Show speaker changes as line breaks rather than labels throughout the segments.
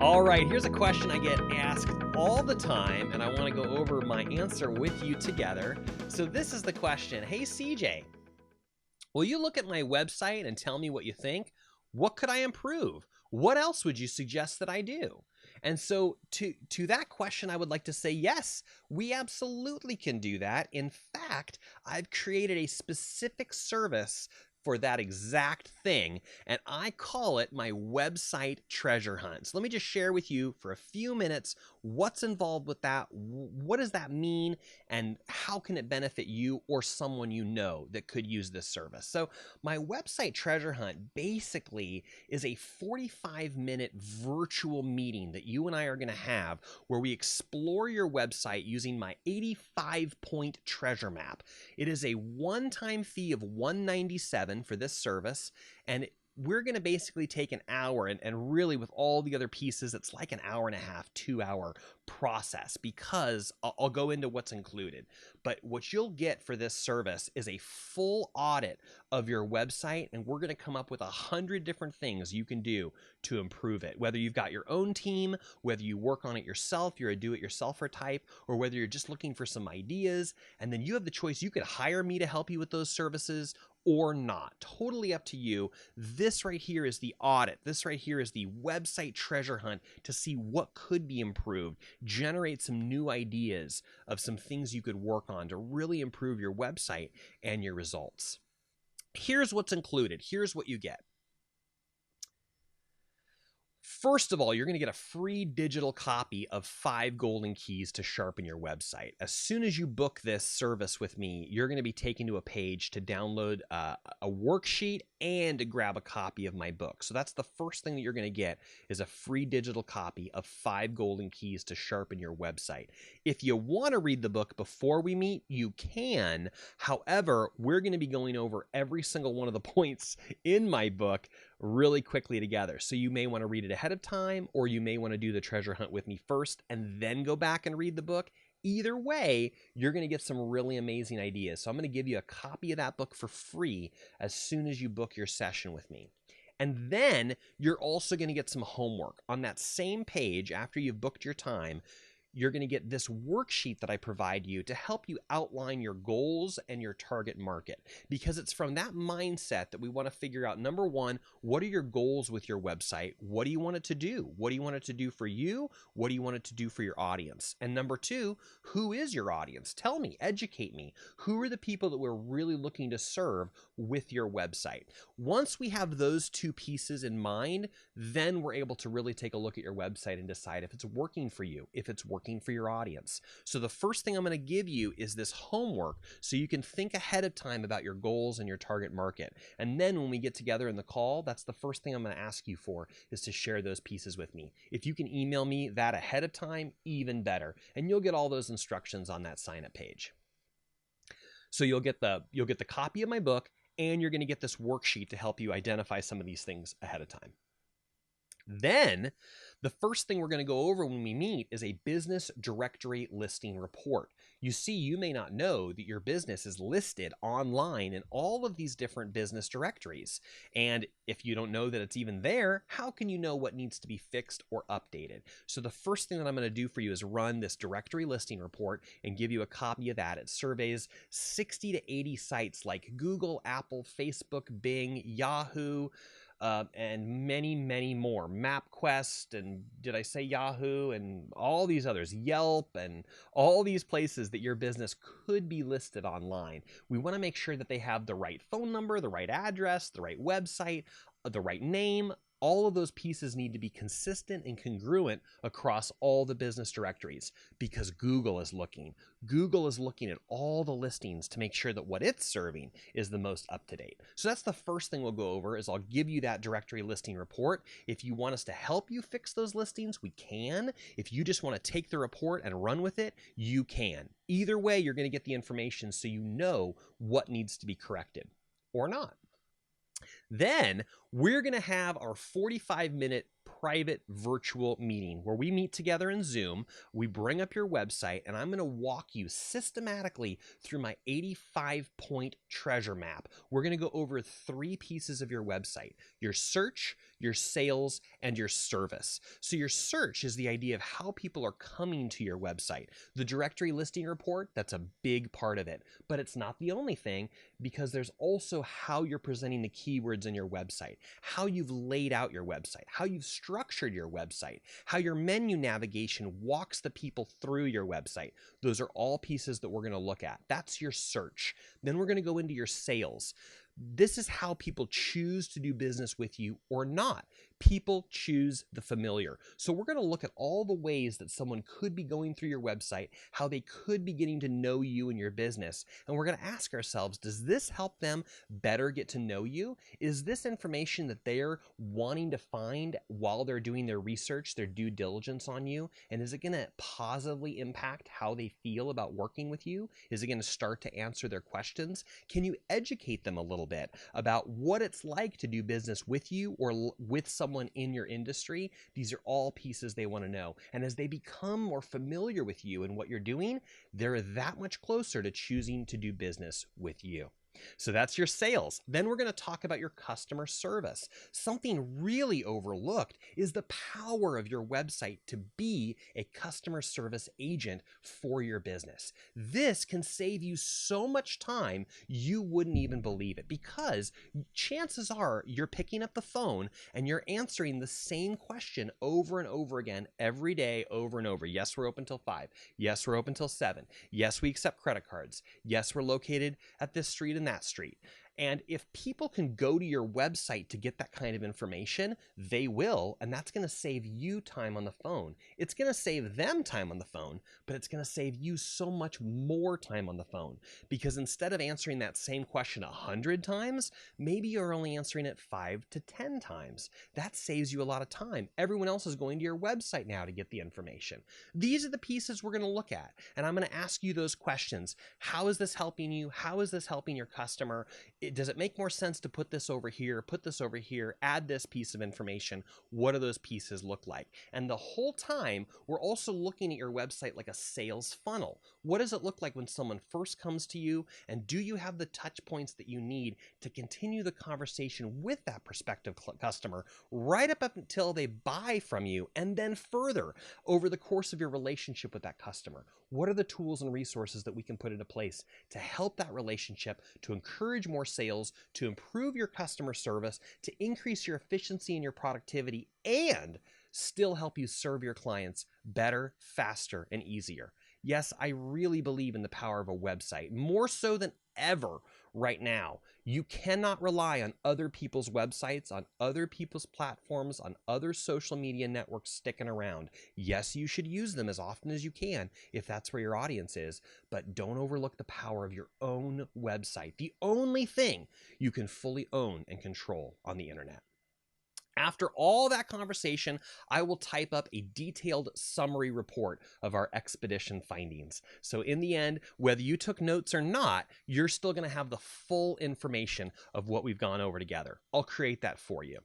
All right, here's a question I get asked all the time, and I want to go over my answer with you together. So, this is the question. Hey, CJ, will you look at my website and tell me what you think? What could I improve? What else would you suggest that I do? And so to that question, I would like to say, yes, we absolutely can do that. In fact, I've created a specific service for that exact thing, and I call it my website treasure hunt. So let me just share with you for a few minutes what's involved with that, what does that mean, and how can it benefit you or someone you know that could use this service. So my website treasure hunt basically is a 45-minute virtual meeting that you and I are going to have where we explore your website using my 85-point treasure map. It is a one-time fee of $197 for this service, and we're going to basically take an hour and really with all the other pieces, it's like an hour and a half, 2-hour process because I'll go into what's included. But what you'll get for this service is a full audit of your website, and we're going to come up with 100 different things you can do to improve it. Whether you've got your own team, whether you work on it yourself, you're a do-it-yourselfer type, or whether you're just looking for some ideas, and then you have the choice. You could hire me to help you with those services or not. Totally up to you. This right here is the audit. This right here is the website treasure hunt to see what could be improved, generate some new ideas of some things you could work on to really improve your website and your results. Here's what's included. Here's what you get. First of all, you're going to get a free digital copy of 5 Golden Keys to Sharpen Your Website. As soon as you book this service with me, you're going to be taken to a page to download a worksheet and to grab a copy of my book. So that's the first thing that you're going to get is a free digital copy of 5 Golden Keys to Sharpen Your Website. If you want to read the book before we meet, you can. However, we're going to be going over every single one of the points in my book really quickly together. So you may want to read it ahead of time, or you may want to do the treasure hunt with me first and then go back and read the book. Either way, you're going to get some really amazing ideas. So I'm going to give you a copy of that book for free as soon as you book your session with me. And then you're also going to get some homework. On that same page, after you've booked your time, you're going to get this worksheet that I provide you to help you outline your goals and your target market, because it's from that mindset that we want to figure out, number one, what are your goals with your website? What do you want it to do? What do you want it to do for you? What do you want it to do for your audience? And number two, who is your audience? Tell me, educate me. Who are the people that we're really looking to serve with your website? Once we have those two pieces in mind, then we're able to really take a look at your website and decide if it's working for you, if it's working for your audience. So the first thing I'm going to give you is this homework so you can think ahead of time about your goals and your target market. And then when we get together in the call, that's the first thing I'm going to ask you for, is to share those pieces with me. If you can email me that ahead of time, even better. And you'll get all those instructions on that sign-up page. So you'll get the copy of my book, and you're going to get this worksheet to help you identify some of these things ahead of time. Then the first thing we're going to go over when we meet is a business directory listing report. You see, you may not know that your business is listed online in all of these different business directories. And if you don't know that it's even there, how can you know what needs to be fixed or updated? So the first thing that I'm going to do for you is run this directory listing report and give you a copy of that. It surveys 60 to 80 sites like Google, Apple, Facebook, Bing, Yahoo, and many, many more. MapQuest, and did I say Yahoo, and all these others, Yelp, and all these places that your business could be listed online. We want to make sure that they have the right phone number, the right address, the right website, the right name. All of those pieces need to be consistent and congruent across all the business directories, because Google is looking. Google is looking at all the listings to make sure that what it's serving is the most up to date. So that's the first thing we'll go over, is I'll give you that directory listing report. If you want us to help you fix those listings, we can. If you just want to take the report and run with it, you can. Either way, you're going to get the information so you know what needs to be corrected or not. Then we're going to have our 45-minute private virtual meeting where we meet together in Zoom. We bring up your website, and I'm going to walk you systematically through my 85-point treasure map. We're going to go over 3 pieces of your website: your search, your sales, and your service. So your search is the idea of how people are coming to your website. The directory listing report, that's a big part of it, but it's not the only thing, because there's also how you're presenting the keywords in your website, how you've laid out your website, how you've structured your website, how your menu navigation walks the people through your website. Those are all pieces that we're going to look at. That's your search. Then we're going to go into your sales. This is how people choose to do business with you or not. People choose the familiar. So we're going to look at all the ways that someone could be going through your website, how they could be getting to know you and your business. And we're going to ask ourselves, does this help them better get to know you? Is this information that they're wanting to find while they're doing their research, their due diligence on you? And is it going to positively impact how they feel about working with you? Is it going to start to answer their questions? Can you educate them a little bit about what it's like to do business with you or with someone in your industry? These are all pieces they want to know. And as they become more familiar with you and what you're doing, they're that much closer to choosing to do business with you. So that's your sales. Then we're going to talk about your customer service. Something really overlooked is the power of your website to be a customer service agent for your business. This can save you so much time you wouldn't even believe it, because chances are you're picking up the phone and you're answering the same question over and over again every day, over and over. Yes, we're open till 5. Yes, we're open till 7. Yes, we accept credit cards. Yes, we're located at this street and that street. And if people can go to your website to get that kind of information, they will, and that's going to save you time on the phone. It's going to save them time on the phone, but it's going to save you so much more time on the phone, because instead of answering that same question 100 times, maybe you're only answering it 5 to 10 times. That saves you a lot of time. Everyone else is going to your website now to get the information. These are the pieces we're going to look at, and I'm going to ask you those questions. How is this helping you? How is this helping your customer? Does it make more sense to put this over here, put this over here, add this piece of information? What do those pieces look like? And the whole time, we're also looking at your website like a sales funnel. What does it look like when someone first comes to you? And do you have the touch points that you need to continue the conversation with that prospective customer right up until they buy from you, and then further over the course of your relationship with that customer? What are the tools and resources that we can put into place to help that relationship, to encourage more sales, to improve your customer service, to increase your efficiency and your productivity, and still help you serve your clients better, faster, and easier? Yes, I really believe in the power of a website, more so than ever right now. You cannot rely on other people's websites, on other people's platforms, on other social media networks sticking around. Yes, you should use them as often as you can if that's where your audience is, but don't overlook the power of your own website, the only thing you can fully own and control on the internet. After all that conversation, I will type up a detailed summary report of our expedition findings. So in the end, whether you took notes or not, you're still going to have the full information of what we've gone over together. I'll create that for you,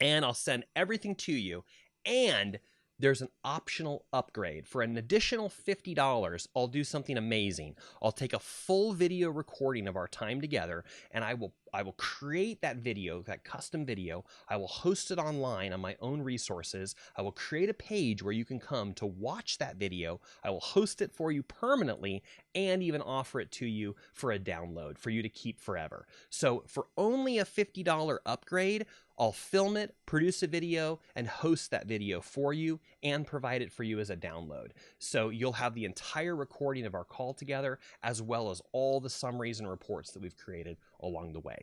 and I'll send everything to you. And there's an optional upgrade. For an additional $50, I'll do something amazing. I'll take a full video recording of our time together, and I will create that video, that custom video. I will host it online on my own resources. I will create a page where you can come to watch that video. I will host it for you permanently, and even offer it to you for a download for you to keep forever. So for only a $50 upgrade, I'll film it, produce a video, and host that video for you and provide it for you as a download. So you'll have the entire recording of our call together, as well as all the summaries and reports that we've created along the way.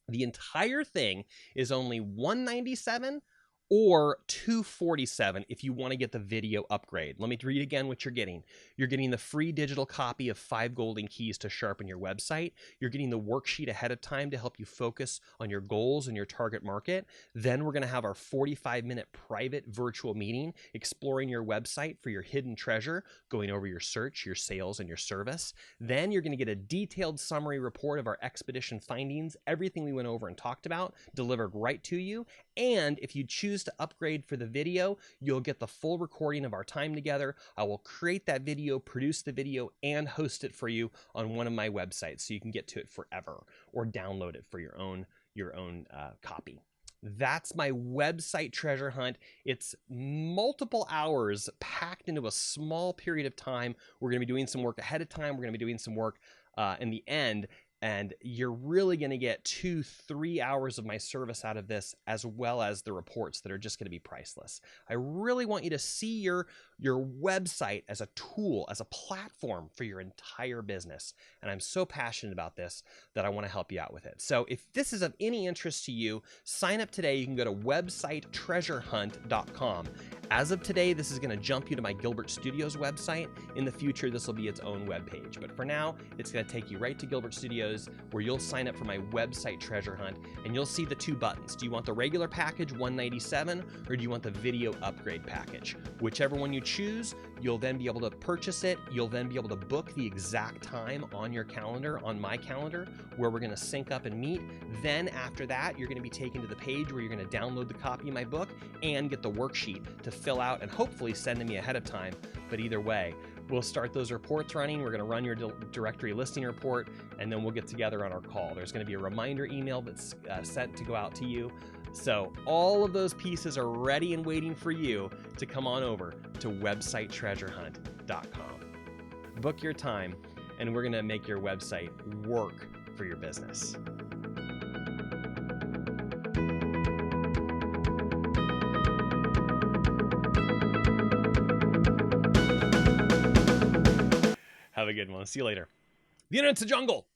The entire thing is only $197 or $247 if you want to get the video upgrade. Let me read again what you're getting. You're getting the free digital copy of 5 golden keys to sharpen your website. You're getting the worksheet ahead of time to help you focus on your goals and your target market. Then we're going to have our 45-minute private virtual meeting exploring your website for your hidden treasure, going over your search, your sales, and your service. Then you're going to get a detailed summary report of our expedition findings, everything we went over and talked about, delivered right to you. And if you choose to upgrade for the video, you'll get the full recording of our time together. I will create that video, produce the video, and host it for you on one of my websites so you can get to it forever or download it for your own copy. That's my website treasure hunt. It's multiple hours packed into a small period of time. We're going to be doing some work ahead of time. We're going to be doing some work in the end. And you're really going to get 2-3 hours of my service out of this, as well as the reports that are just going to be priceless. I really want you to see your website as a tool, as a platform for your entire business. And I'm so passionate about this that I want to help you out with it. So if this is of any interest to you, sign up today. You can go to websitetreasurehunt.com. As of today, this is going to jump you to my Gilbert Studios website. In the future, this will be its own web page. But for now, it's going to take you right to Gilbert Studios, where you'll sign up for my website treasure hunt, and you'll see the two buttons. Do you want the regular package, $197, or do you want the video upgrade package? Whichever one you choose, you'll then be able to purchase it. You'll then be able to book the exact time on your calendar, on my calendar, where we're going to sync up and meet. Then after that, you're going to be taken to the page where you're going to download the copy of my book and get the worksheet to fill out and hopefully send to me ahead of time. But either way, we'll start those reports running. We're going to run your directory listing report, and then we'll get together on our call. There's going to be a reminder email that's sent to go out to you. So all of those pieces are ready and waiting for you to come on over to websitetreasurehunt.com. Book your time, and we're going to make your website work for your business. Have a good one. See you later. The internet's a jungle.